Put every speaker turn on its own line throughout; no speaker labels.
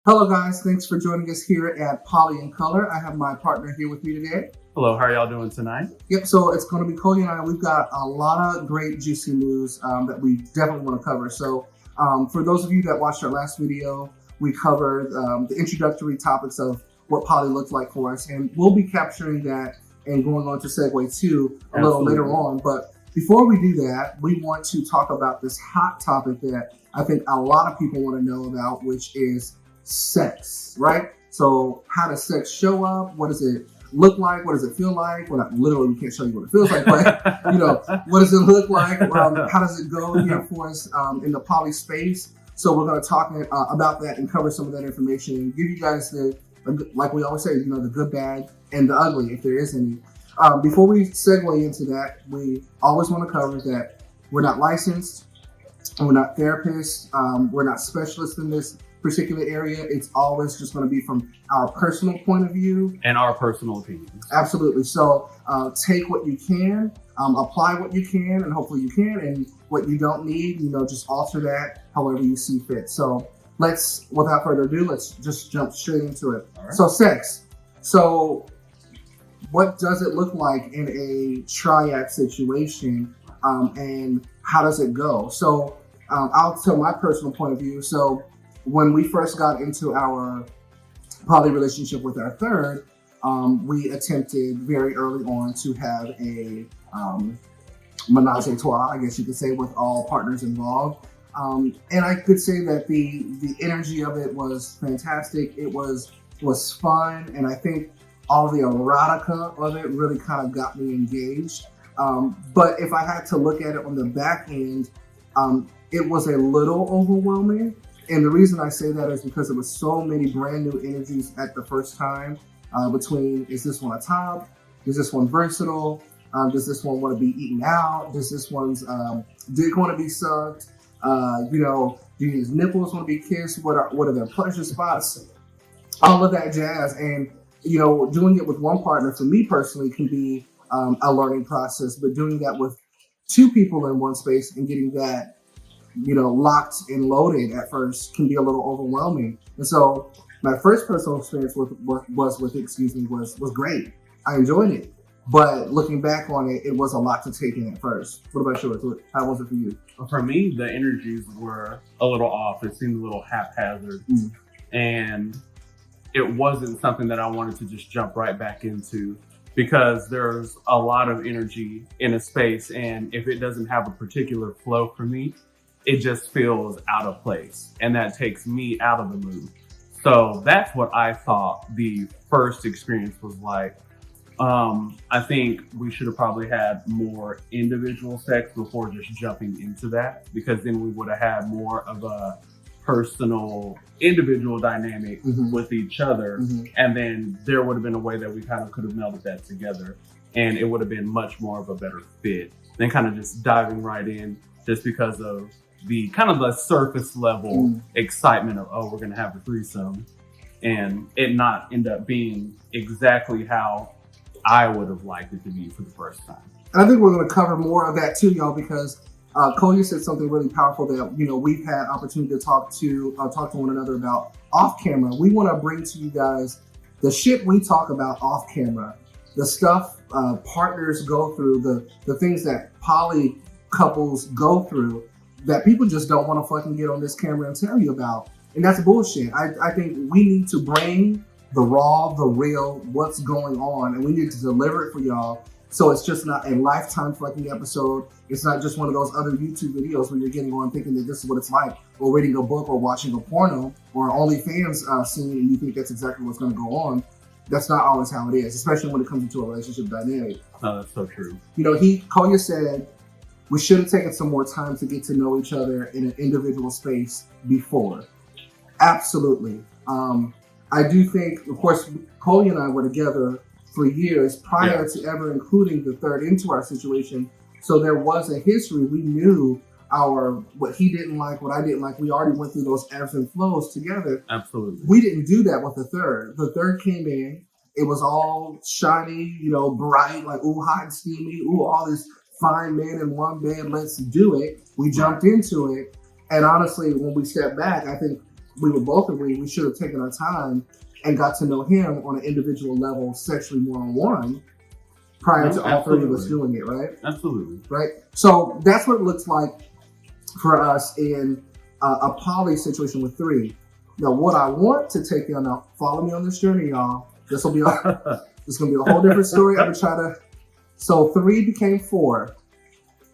Hello guys, thanks for joining us here at PolyNColor. I have my partner here with me today.
Hello, how are y'all doing tonight?
Yep, so it's going to be Cody and I. We've got a lot of great juicy news that we definitely want to cover. So for those of you that watched our last video, we covered the introductory topics of what poly looks like for us, and we'll be capturing that and going on to segue 2 a little later on. But before we do that, we want to talk about this hot topic that I think a lot of people want to know about, which is sex, right? So how does sex show up? What does it look like? What does it feel like? Well, not literally, we can't show you what it feels like, but what does it look like? How does it go here for us in the poly space? So we're going to talk about that and cover some of that information and give you guys like we always say, the good, bad, and the ugly, if there is any. Before we segue into that, we always want to cover that we're not licensed, and we're not therapists, we're not specialists in this particular area. It's always just going to be from our personal point of view
and our personal opinions.
Absolutely. So take what you can, apply what you can, and hopefully you can, and what you don't need, just alter that however you see fit. So without further ado, let's just jump straight into it.
Right.
So sex. So what does it look like in a triad situation, and how does it go? So I'll tell my personal point of view. So when we first got into our poly relationship with our third, we attempted very early on to have a menage a trois, I guess you could say, with all partners involved. And I could say that the energy of it was fantastic. It was fun, and I think all the erotica of it really kind of got me engaged. But if I had to look at it on the back end, it was a little overwhelming. And the reason I say that is because there was so many brand new energies at the first time between, is this one a top? Is this one versatile? Does this one want to be eaten out? Does this one's dick want to be sucked? Do his nipples want to be kissed? What are their pleasure spots? All of that jazz. And, doing it with one partner, for me personally, can be a learning process. But doing that with two people in one space and getting that locked and loaded at first can be a little overwhelming. And so my first personal experience was great. I enjoyed it. But looking back on it, it was a lot to take in at first. What about yours? How was it for you?
For me, the energies were a little off. It seemed a little haphazard. And it wasn't something that I wanted to just jump right back into, because there's a lot of energy in a space. And if it doesn't have a particular flow for me, it just feels out of place, and that takes me out of the mood. So that's what I thought the first experience was like. I think we should have probably had more individual sex before just jumping into that, because then we would have had more of a personal, individual dynamic with each other. And then there would have been a way that we kind of could have melded that together, and it would have been much more of a better fit than kind of just diving right in just because of the kind of the surface level excitement of, we're going to have a threesome, and it not end up being exactly how I would have liked it to be for the first time.
And I think we're going to cover more of that too, y'all, because Cole, said something really powerful that, we've had opportunity to talk to one another about off camera. We want to bring to you guys the shit we talk about off camera, the stuff partners go through, the things that poly couples go through, that people just don't want to fucking get on this camera and tell you about. And that's bullshit. I think we need to bring the raw, the real, what's going on, and we need to deliver it for y'all. So it's just not a lifetime fucking episode. It's not just one of those other YouTube videos where you're getting on thinking that this is what it's like, or reading a book, or watching a porno, or OnlyFans scene, and you think that's exactly what's going to go on. That's not always how it is, especially when it comes into a relationship dynamic.
Oh, that's so true.
Koya said, we should have taken some more time to get to know each other in an individual space before. Absolutely. I do think, of course, Coley and I were together for years prior to ever including the third into our situation. So there was a history. We knew what he didn't like, what I didn't like. We already went through those ebbs and flows together.
Absolutely.
We didn't do that with the third. The third came in. It was all shiny, bright, like, ooh, hot and steamy. Ooh, all this fine men in one bed. Let's do it. We jumped into it. And honestly, when we step back, I think we would both agree we should have taken our time and got to know him on an individual level, sexually one-on-one, prior to all three of us doing it, right?
Absolutely.
Right? So that's what it looks like for us in a poly situation with three. Now, what I want to take you on, now follow me on this journey, y'all. This will be this is gonna be a whole different story. I'm gonna try to. So 3 became 4.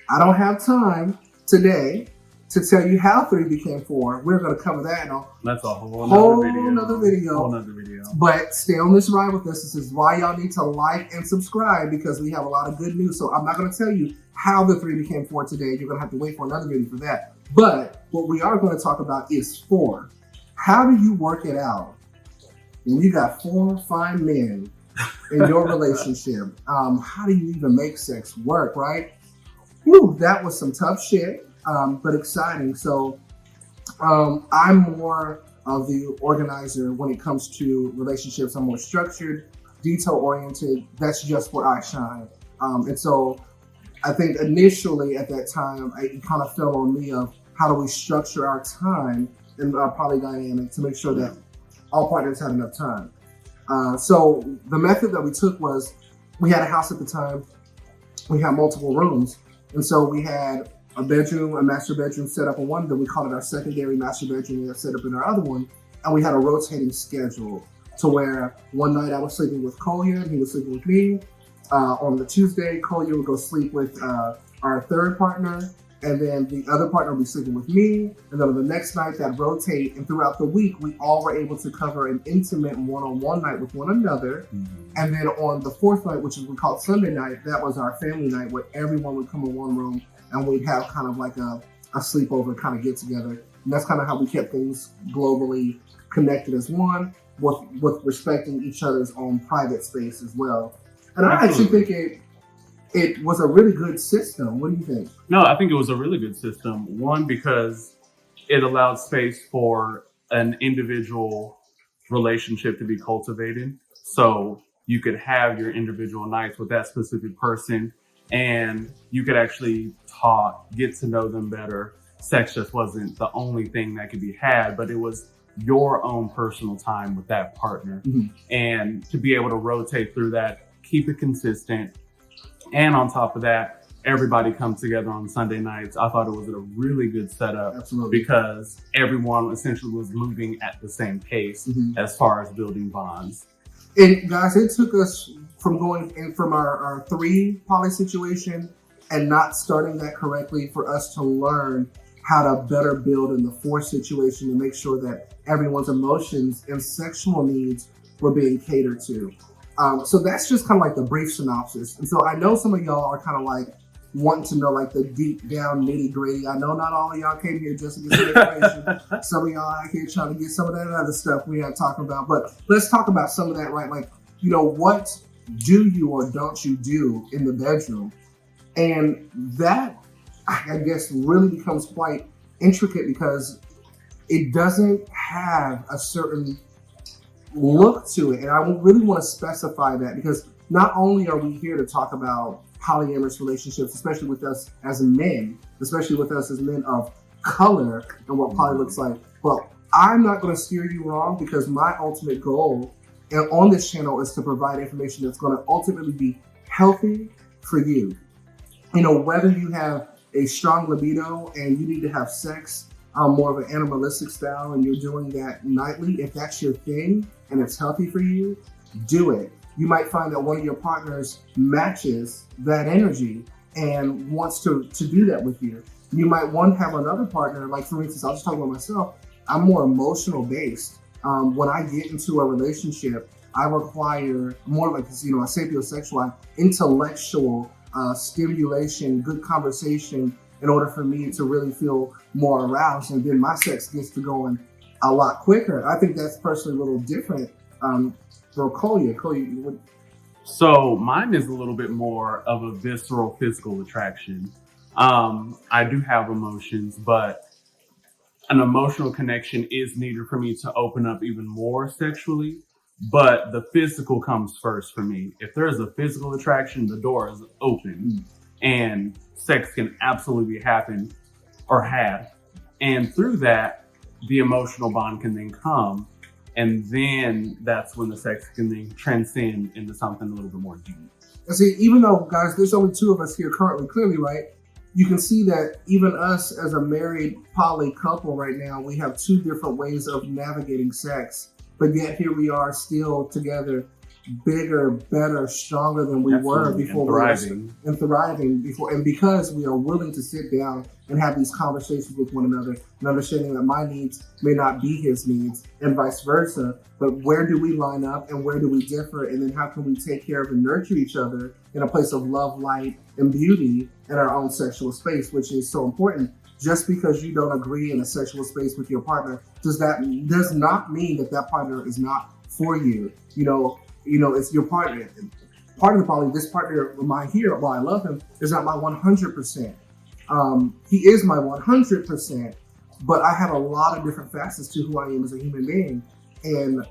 I don't have time today to tell you how 3 became 4. We're gonna cover that in
that's a whole
nother video. But stay on this ride with us. This is why y'all need to like and subscribe, because we have a lot of good news. So I'm not gonna tell you how the 3 became 4 today. You're gonna have to wait for another video for that. But what we are gonna talk about is 4. How do you work it out when you got 4 fine men in your relationship? How do you even make sex work, right? Whew, that was some tough shit, but exciting. So I'm more of the organizer when it comes to relationships. I'm more structured, detail-oriented. That's just where I shine. And so I think initially at that time, it kind of fell on me of how do we structure our time in our poly dynamic to make sure that all partners had enough time. So the method that we took was, we had a house at the time, we had multiple rooms. And so we had a bedroom, a master bedroom set up in one, then we called it our secondary master bedroom that set up in our other one. And we had a rotating schedule to where one night I was sleeping with Kolya and he was sleeping with me. On the Tuesday, Kolya would go sleep with our third partner, and then the other partner would be sleeping with me. And then on the next night, that rotate. And throughout the week, we all were able to cover an intimate one-on-one night with one another. Mm-hmm. And then on the fourth night, which is we call Sunday night, that was our family night where everyone would come in one room and we'd have kind of like a sleepover kind of get together. And that's kind of how we kept things globally connected as one, with respecting each other's own private space as well. And I actually think it was a really good system. What do you think?
No, I think it was a really good system. One, because it allowed space for an individual relationship to be cultivated. So you could have your individual nights with that specific person, and you could actually talk, get to know them better. Sex just wasn't the only thing that could be had, but it was your own personal time with that partner. Mm-hmm. And to be able to rotate through that, keep it consistent. And on top of that, everybody comes together on Sunday nights. I thought it was a really good setup.
Absolutely.
Because everyone essentially was moving at the same pace. Mm-hmm. As far as building bonds.
And guys, it took us from going in from our 3 poly situation and not starting that correctly for us to learn how to better build in the 4 situation to make sure that everyone's emotions and sexual needs were being catered to. So that's just kind of like the brief synopsis. And so I know some of y'all are kind of like wanting to know like the deep down nitty gritty. I know not all of y'all came here just to get some information. Some of y'all out here trying to get some of that other stuff we are talking about. But let's talk about some of that, right? Like, you know, what do you or don't you do in the bedroom? And that, I guess, really becomes quite intricate because it doesn't have a certain look to it. And I really want to specify that because not only are we here to talk about polyamorous relationships, especially with us as men of color and what poly looks like, but I'm not going to steer you wrong because my ultimate goal on this channel is to provide information that's going to ultimately be healthy for you. You know, whether you have a strong libido and you need to have sex more of an animalistic style and you're doing that nightly, if that's your thing and it's healthy for you, do it. You might find that one of your partners matches that energy and wants to do that with you. You might want to have another partner, like for instance, I'll just talk about myself. I'm more emotional based. When I get into a relationship, I require more like, you know, a sapiosexual, intellectual stimulation, good conversation in order for me to really feel more aroused. And then my sex gets to going a lot quicker. I think that's personally a little different for Kolya.
So mine is a little bit more of a visceral physical attraction. I do have emotions, but an emotional connection is needed for me to open up even more sexually. But the physical comes first for me. If there's a physical attraction, the door is open and sex can absolutely happen or have. And through that, the emotional bond can then come. And then that's when the sex can then transcend into something a little bit more deep.
And see, even though, guys, there's only two of us here currently, clearly, right? You can see that even us as a married poly couple right now, we have two different ways of navigating sex. But yet here we are still together, bigger, better, stronger than we were before and thriving before. And because we are willing to sit down and have these conversations with one another and understanding that my needs may not be his needs and vice versa, but where do we line up and where do we differ? And then how can we take care of and nurture each other in a place of love, light, and beauty in our own sexual space, which is so important. Just because you don't agree in a sexual space with your partner does not mean that that partner is not for you. You know, it's your partner. Part of the poly, this partner of mine here, while I love him, is not my 100%. He is my 100%, but I have a lot of different facets to who I am as a human being, and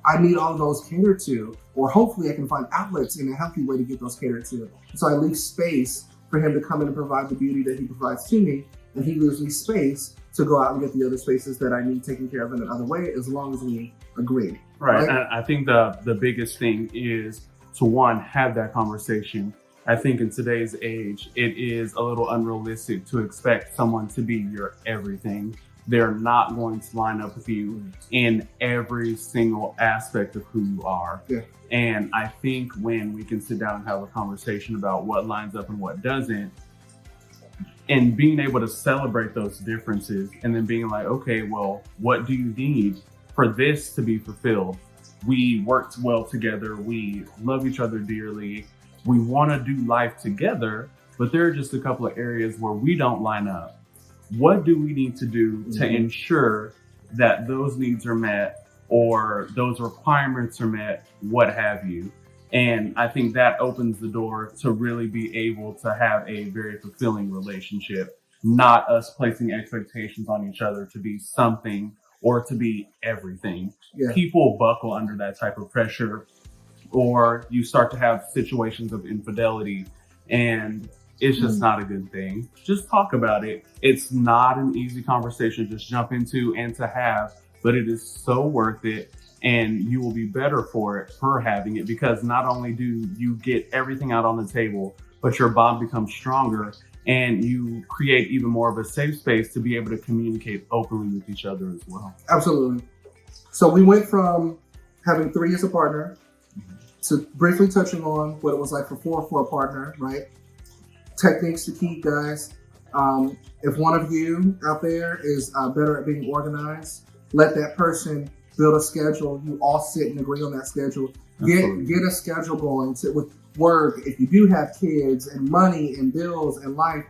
I need all of those catered to, or hopefully I can find outlets in a healthy way to get those catered to. So I leave space for him to come in and provide the beauty that he provides to me, and he leaves me space to go out and get the other spaces that I need taken care of in another way, as long as we agree.
Right. And I think the biggest thing is to, one, have that conversation. I think in today's age, it is a little unrealistic to expect someone to be your everything. They're not going to line up with you in every single aspect of who you are.
Yeah.
And I think when we can sit down and have a conversation about what lines up and what doesn't, and being able to celebrate those differences, and then being like, okay, well, what do you need for this to be fulfilled? We worked well together. We love each other dearly. We want to do life together, but there are just a couple of areas where we don't line up. What do we need to do to ensure that those needs are met or those requirements are met, what have you? And I think that opens the door to really be able to have a very fulfilling relationship, not us placing expectations on each other to be something or to be everything.
Yeah.
People buckle under that type of pressure, or you start to have situations of infidelity, and it's just not a good thing. Just talk about it. It's not an easy conversation to just jump into and to have, but it is so worth it. And you will be better for having it, because not only do you get everything out on the table, but your bond becomes stronger and you create even more of a safe space to be able to communicate openly with each other as well.
Absolutely. So we went from having 3 as a partner to briefly touching on what it was like for 4 for a partner, right? Techniques to keep, guys. If one of you out there is better at being organized, let that person build a schedule. You all sit and agree on that schedule. Get a schedule going with work. If you do have kids and money and bills and life,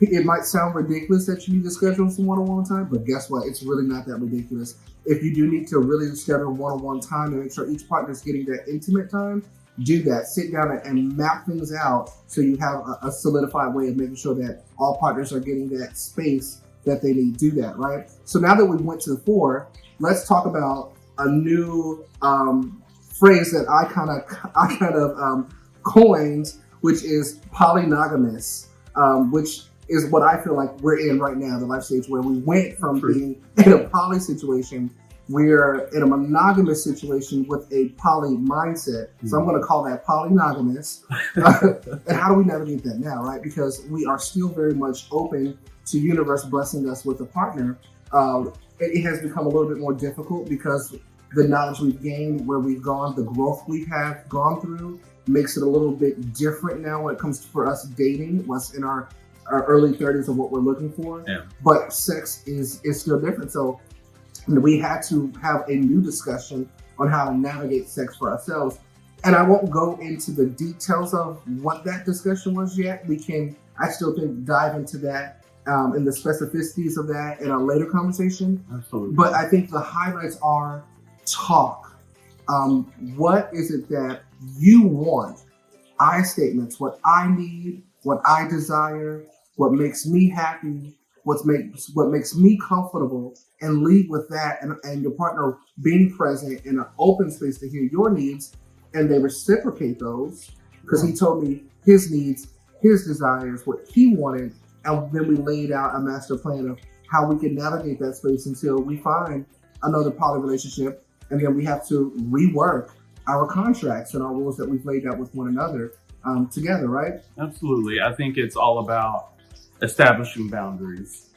it might sound ridiculous that you need to schedule some one-on-one time, but guess what? It's really not that ridiculous. If you do need to really schedule one-on-one time and make sure each partner is getting that intimate time, do that. Sit down and map things out so you have a solidified way of making sure that all partners are getting that space that they need to do that, right? So now that we went to the 4, let's talk about a new phrase that I kind of coined, which is polynogamous, which is what I feel like we're in right now, the life stage where we went from being in a poly situation, we're in a monogamous situation with a poly mindset. So I'm going to call that polynogamous. And how do we navigate that now, right? Because we are still very much open to universe blessing us with a partner. It has become a little bit more difficult because the knowledge we've gained, where we've gone, the growth we have gone through makes it a little bit different now when it comes to, for us dating, what's in our early 30s of what we're looking for.
Yeah.
But sex is still different. So we had to have a new discussion on how to navigate sex for ourselves. And I won't go into the details of what that discussion was yet. We can, I still think, dive into that and the specificities of that in a later conversation.
Absolutely.
But I think the highlights are talk. What is it that you want? I statements, what I need, what I desire, what makes me happy, what makes me comfortable, and lead with that, and your partner being present in an open space to hear your needs, and they reciprocate those, because he told me his needs, his desires, what he wanted, and then we laid out a master plan of how we can navigate that space until we find another poly relationship, and then we have to rework our contracts and our rules that we've laid out with one another together, right?
Absolutely. I think it's all about establishing boundaries.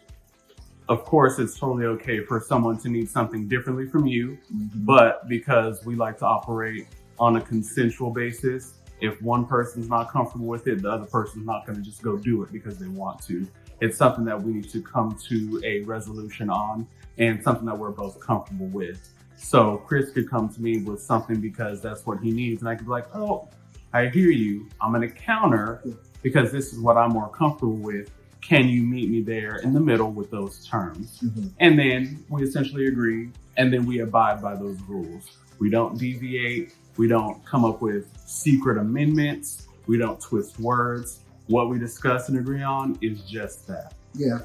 Of course, it's totally okay for someone to need something differently from you, but because we like to operate on a consensual basis, if one person's not comfortable with it, the other person's not going to just go do it because they want to. It's something that we need to come to a resolution on and something that we're both comfortable with. So Chris could come to me with something because that's what he needs, and I could be like, oh, I hear you. I'm going to counter because this is what I'm more comfortable with. Can you meet me there in the middle with those terms? And then we essentially agree, and then we abide by those rules. We don't deviate. We don't come up with secret amendments. We don't twist words. What we discuss and agree on is just that.
Yeah.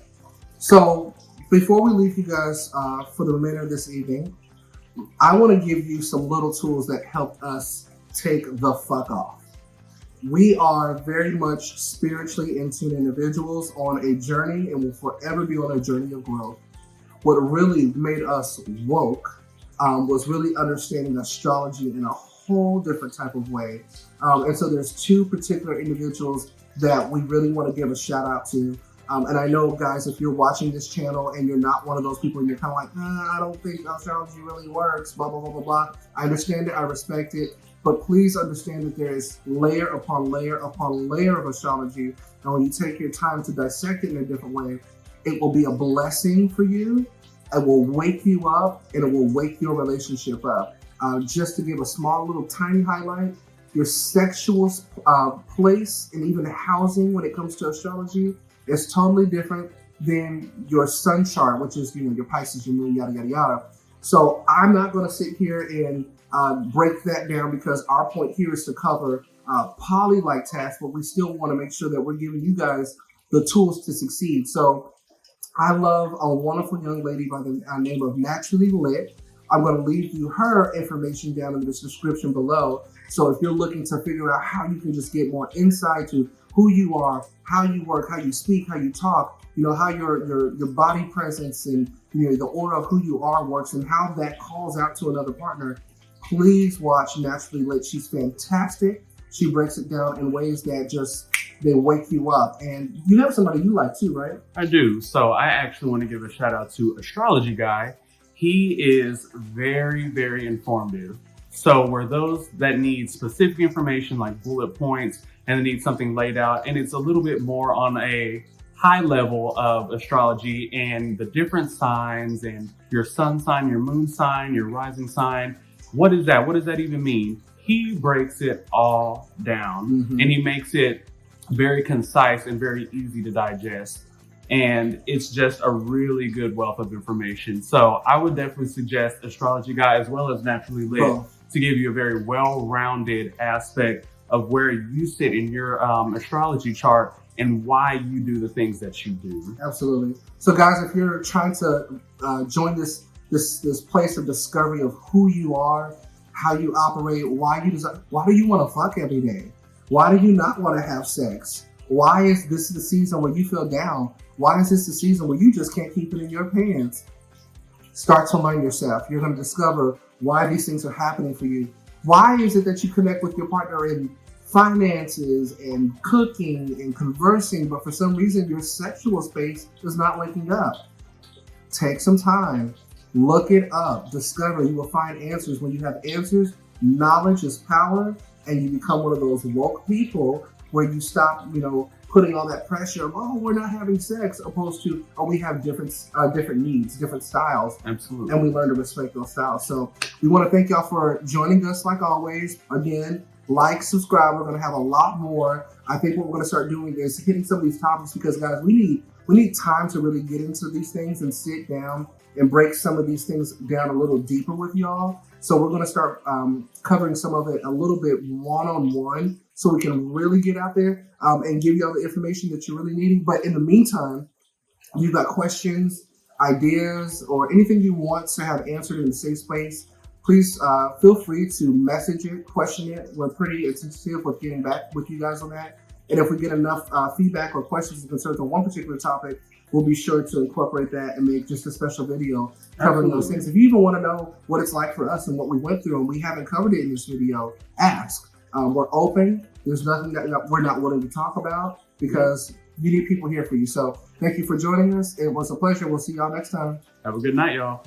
So before we leave you guys for the remainder of this evening, I want to give you some little tools that help us take the fuck off. We are very much spiritually in tune individuals on a journey and will forever be on a journey of growth. What really made us woke was really understanding astrology in a whole different type of way. And so there's two particular individuals that we really want to give a shout out to. And I know, guys, if you're watching this channel and you're not one of those people and you're kind of like, I don't think astrology really works, blah, blah, blah, blah, blah. I understand it. I respect it. But please understand that there is layer upon layer upon layer of astrology. And when you take your time to dissect it in a different way, it will be a blessing for you. It will wake you up and it will wake your relationship up. Just to give a small little tiny highlight, your sexual place and even housing when it comes to astrology is totally different than your sun chart, which is, your Pisces, your moon, yada, yada, yada. So I'm not going to sit here and break that down because our point here is to cover poly-like tasks, but we still want to make sure that we're giving you guys the tools to succeed. So I love a wonderful young lady by the name of Naturally Lit. I'm going to leave you her information down in the description below. So if you're looking to figure out how you can just get more insight to who you are, how you work, how you speak, how you talk, how your body presence and the aura of who you are works and how that calls out to another partner, please watch Naturally Lit. She's fantastic. She breaks it down in ways that they wake you up. And you have somebody you like too, right?
I do. So I actually want to give a shout out to Astrology Guy. He is very, very informative. So where those that need specific information like bullet points and they need something laid out, and it's a little bit more on a high level of astrology and the different signs and your sun sign, your moon sign, your rising sign. What is that? What does that even mean? He breaks it all down and he makes it very concise and very easy to digest. And it's just a really good wealth of information. So I would definitely suggest Astrology Guy as well as Naturally Lit to give you a very well-rounded aspect of where you sit in your astrology chart and why you do the things that you do.
Absolutely. So guys, if you're trying to join this place of discovery of who you are, how you operate, why do you want to fuck every day? Why do you not want to have sex? Why is this the season where you feel down? Why is this the season where you just can't keep it in your pants? Start to learn yourself. You're going to discover why these things are happening for you. Why is it that you connect with your partner in finances and cooking and conversing, but for some reason your sexual space is not waking up? Take some time. Look it up. Discover. You will find answers. When you have answers, knowledge is power, and you become one of those woke people where you stop, putting all that pressure of, we're not having sex, opposed to, we have different needs, different styles.
Absolutely.
And we learn to respect those styles. So we want to thank y'all for joining us like always. Again, like, subscribe. We're going to have a lot more. I think what we're going to start doing is hitting some of these topics because, guys, we need time to really get into these things and sit down and break some of these things down a little deeper with y'all. So we're going to start covering some of it a little bit one-on-one so we can really get out there and give you all the information that you're really needing. But in the meantime, if you've got questions, ideas, or anything you want to have answered in a safe space, please feel free to message it, question it. We're pretty attentive with getting back with you guys on that. And if we get enough feedback or questions and concerns on one particular topic, we'll be sure to incorporate that and make just a special video covering those
Absolutely.
things. If you even want to know what it's like for us and what we went through and we haven't covered it in this video, ask. We're open. There's nothing that we're not willing to talk about because you need people here for you. So thank you for joining us. It was a pleasure. We'll see y'all next time.
Have a good night, y'all.